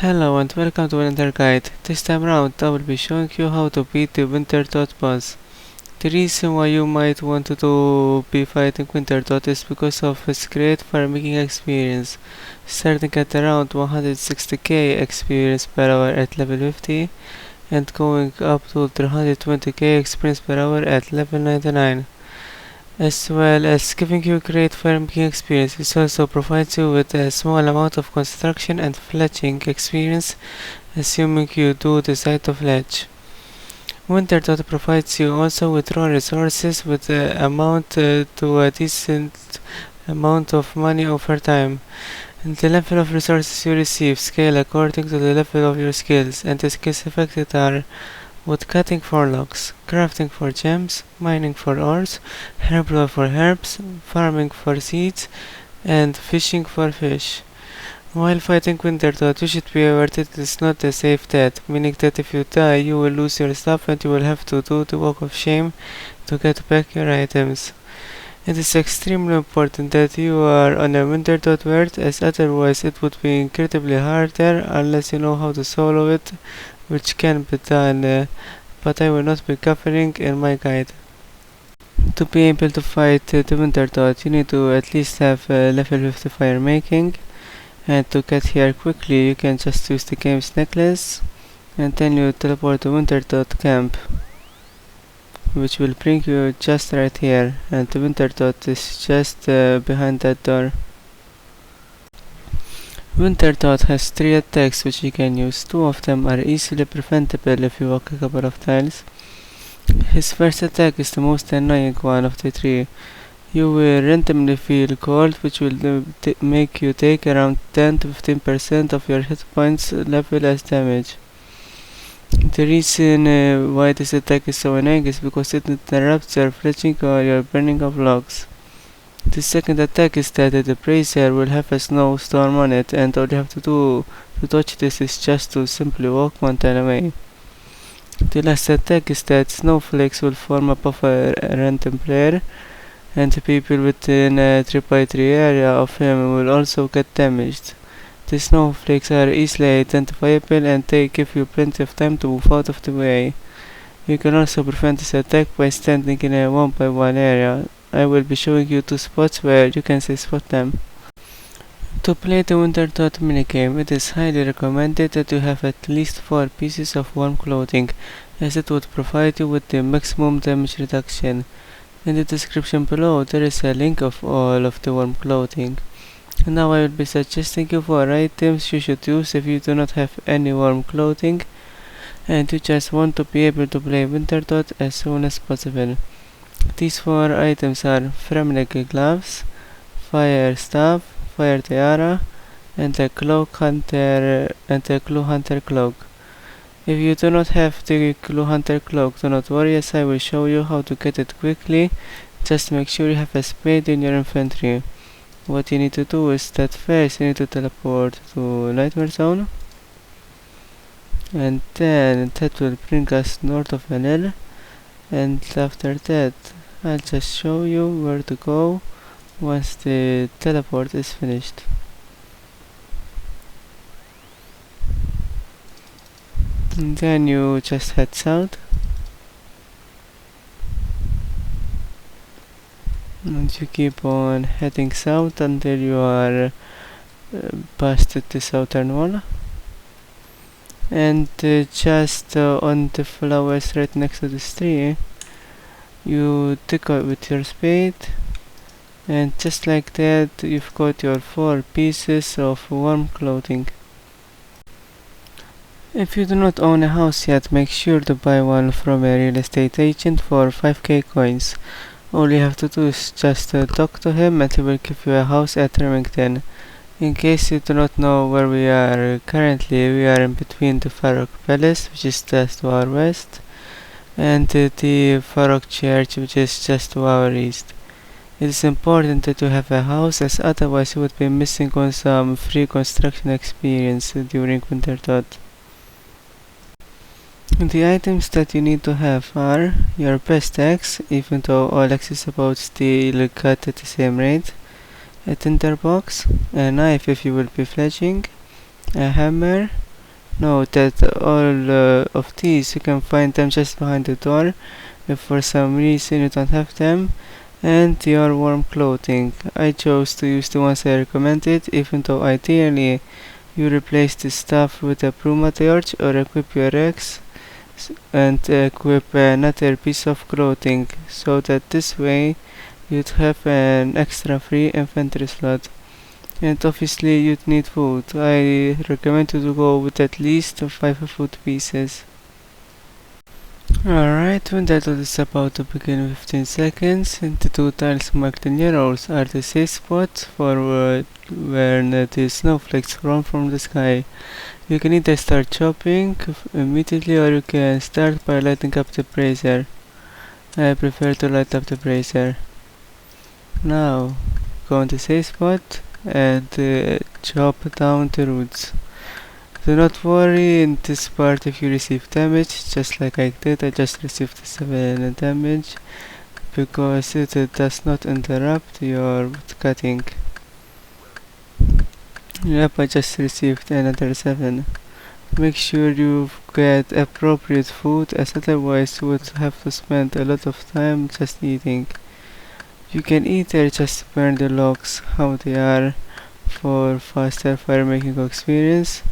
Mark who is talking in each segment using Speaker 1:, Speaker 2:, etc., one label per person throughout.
Speaker 1: Hello and welcome to Winter Guide. This time around I will be showing you how to beat the Wintertodt boss. The reason why you might want to be fighting Wintertodt is because of his great farming experience, starting at around 160k experience per hour at level 50 and going up to 320k experience per hour at level 99. As well as giving you great farming experience, it also provides you with a small amount of construction and fletching experience, assuming you do decide to fletch. Wintertodt provides you also with raw resources with amount to a decent amount of money over time. And the level of resources you receive scale according to the level of your skills, and the skills affected are woodcutting for logs, crafting for gems, mining for ores, herblore for herbs, farming for seeds, and fishing for fish. While fighting Wintertodt, you should be aware that it is not a safe death, meaning that if you die, you will lose your stuff and you will have to do the walk of shame to get back your items. It is extremely important that you are on a Wintertodt world, as otherwise it would be incredibly harder unless you know how to solo it, which can be done, but I will not be covering in my guide. To be able to fight the Wintertodt, you need to at least have level 50 fire making, and to get here quickly you can just use the game's necklace, and then you teleport to Wintertodt camp, which will bring you just right here, and the Wintertodt is just behind that door. Wintertodt has 3 attacks which you can use. 2 of them are easily preventable if you walk a couple of tiles. His first attack is the most annoying one of the 3. You will randomly feel cold, which will make you take around 10 to 15% of your hit points level as damage. The reason why this attack is so annoying is because it interrupts your fletching or your burning of logs. The second attack is that the brazier will have a snowstorm on it, and all you have to do to dodge this is just to simply walk 1 tile away. The last attack is that snowflakes will form above a random player, and the people within a 3x3 area of him will also get damaged. The snowflakes are easily identifiable and they give you plenty of time to move out of the way. You can also prevent this attack by standing in a 1x1 area. I will be showing you 2 spots where you can spot them. To play the Wintertodt minigame, it is highly recommended that you have at least 4 pieces of warm clothing, as it would provide you with the maximum damage reduction. In the description below there is a link of all of the warm clothing. Now I will be suggesting you 4 items you should use if you do not have any warm clothing and you just want to be able to play Wintertodt as soon as possible. These 4 items are Fremleg gloves, fire staff, fire tiara, and a glue hunter cloak. If you do not have the glue hunter cloak, do not worry, as I will show you how to get it quickly. Just make sure you have a spade in your inventory. What you need to do is that first you need to teleport to Nightmare Zone, and then that will bring us north of an hill. And after that I'll just show you where to go once the teleport is finished. And then you just head south, and you keep on heading south until you are past the southern wall, and just on the flowers right next to this tree you dig out with your spade, and just like that you've got your 4 pieces of warm clothing. If you do not own a house yet, make sure to buy one from a real estate agent for 5k coins. All you have to do is just talk to him and he will give you a house at Remington. In case you do not know where we are currently, we are in between the Farrock Palace, which is just to our west, and the Farrock Church, which is just to our east. It is important that you have a house, as otherwise you would be missing on some free construction experience during Wintertodt. The items that you need to have are your best axe, even though all axes about steel cut at the same rate, a tinderbox, a knife if you will be fletching, a hammer, Note that all of these you can find them just behind the door if for some reason you don't have them, and your warm clothing. I chose to use the ones I recommended, even though ideally you replace this stuff with a Bruma torch or equip your Rex and equip another piece of clothing, so that this way you'd have an extra free inventory slot. And obviously you'd need food. I recommend you to go with at least 5 food pieces. Alright, when that is about to begin in 15 seconds, and the two tiles marked in yellows are the safe spot for where the snowflakes fall from the sky. You can either start chopping immediately, or you can start by lighting up the brazier. I prefer to light up the brazier. Now, go on the safe spot and chop down the roots. Do not worry in this part if you receive damage, just like I did. I just received 7 damage because it does not interrupt your woodcutting. Yep, I just received another 7. Make sure you get appropriate food, as otherwise you would have to spend a lot of time just eating. You can either just burn the logs how they are for faster fire making experience,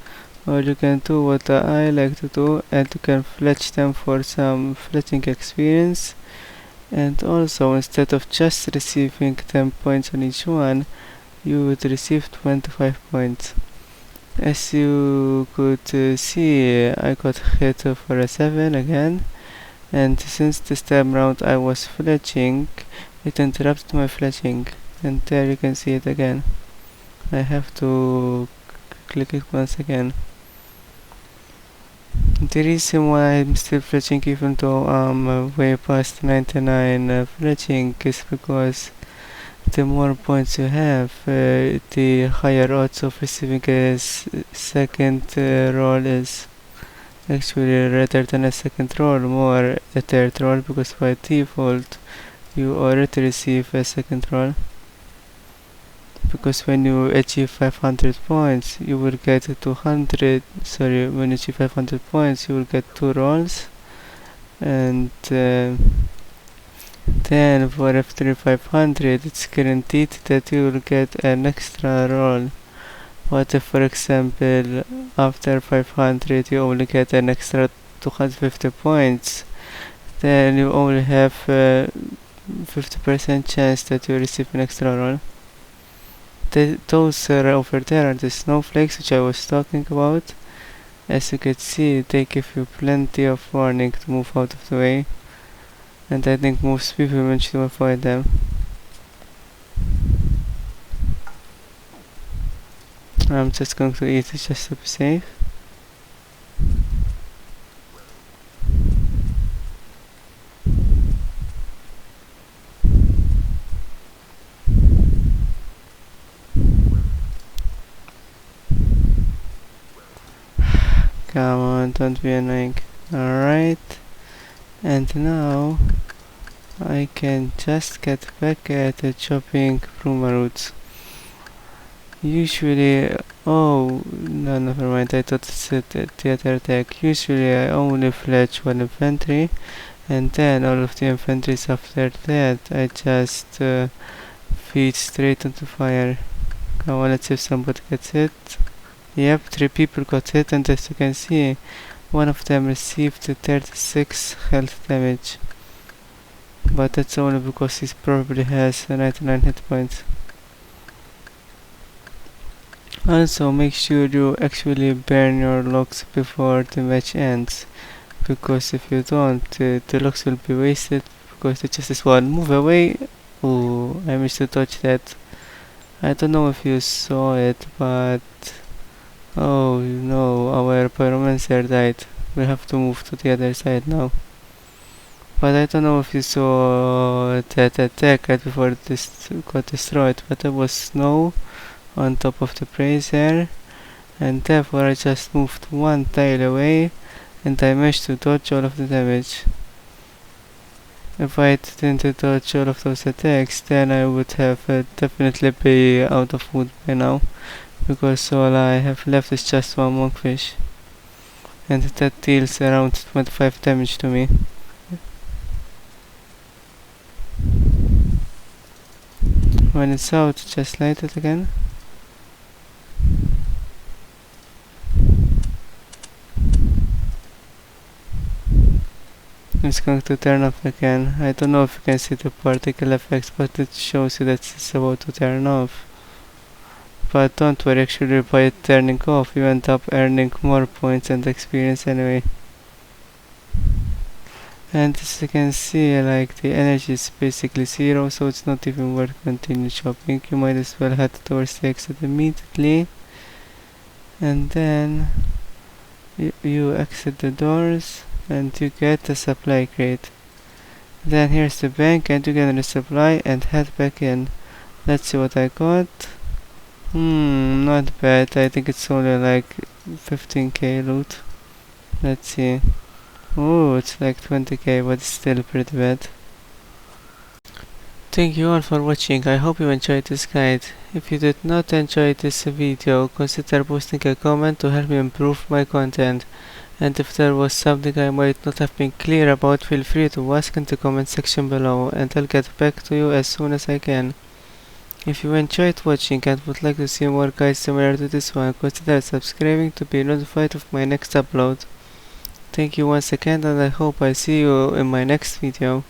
Speaker 1: or you can do what I like to do, and you can fletch them for some fletching experience. And also, instead of just receiving 10 points on each one, you would receive 25 points. As you could see, I got hit for a 7 again, and since this time round I was fletching, it interrupted my fletching, and there you can see it again. I have to click it once again. The reason why I'm still fletching even though I'm way past 99 fletching is because the more points you have, the higher odds of receiving a second roll is. Actually, rather than a second roll, more a third roll, because by default you already receive a second roll. Because when you achieve 500 points, you will get 200. Sorry, when you achieve 500 points, you will get 2 rolls, and then for after 500, it's guaranteed that you will get an extra roll. But if, for example, after 500 you only get an extra 250 points, then you only have 50% chance that you receive an extra roll. Those over there are the snowflakes which I was talking about. As you can see, they give you plenty of warning to move out of the way, and I think most people manage to avoid them. I'm just going to eat it just to be safe. Come on, don't be annoying. Alright, and now I can just get back at the chopping Bruma roots. Usually, oh no, never mind, I thought it's the other attack. Usually I only fletch one infantry, and then all of the infantries after that I just feed straight onto fire. Come on, let's see if somebody gets hit. Yep, 3 people got hit, and as you can see, one of them received 36 health damage. But that's only because he probably has 99 hit points. Also, make sure you actually burn your logs before the match ends, because if you don't, the logs will be wasted, because it just is one. Move away! Ooh, I missed to touch that. I don't know if you saw it, but oh no, our pyromancer died. We have to move to the other side now. But I don't know if you saw that attack right before this got destroyed, but there was snow on top of the brazier, and therefore I just moved one tile away, and I managed to dodge all of the damage. If I didn't dodge all of those attacks, then I would have definitely be out of wood by now, because all I have left is just one monkfish. and that deals around 25 damage to me. When it's out, just light it again. It's going to turn off again. I don't know if you can see the particle effects, but it shows you that it's about to turn off. But don't worry, actually by it turning off, you end up earning more points and experience anyway. And as you can see, like, the energy is basically zero, so it's not even worth continue shopping. You might as well head towards the exit immediately. And then you exit the doors and you get a supply crate. Then here's the bank and you get a resupply and head back in. Let's see what I got. Not bad. I think it's only like 15k loot. Let's see. Oh, it's like 20k, but it's still pretty bad. Thank you all for watching. I hope you enjoyed this guide. If you did not enjoy this video, consider posting a comment to help me improve my content. And if there was something I might not have been clear about, feel free to ask in the comment section below and I'll get back to you as soon as I can. If you enjoyed watching and would like to see more guides similar to this one, consider subscribing to be notified of my next upload. Thank you once again and I hope I see you in my next video.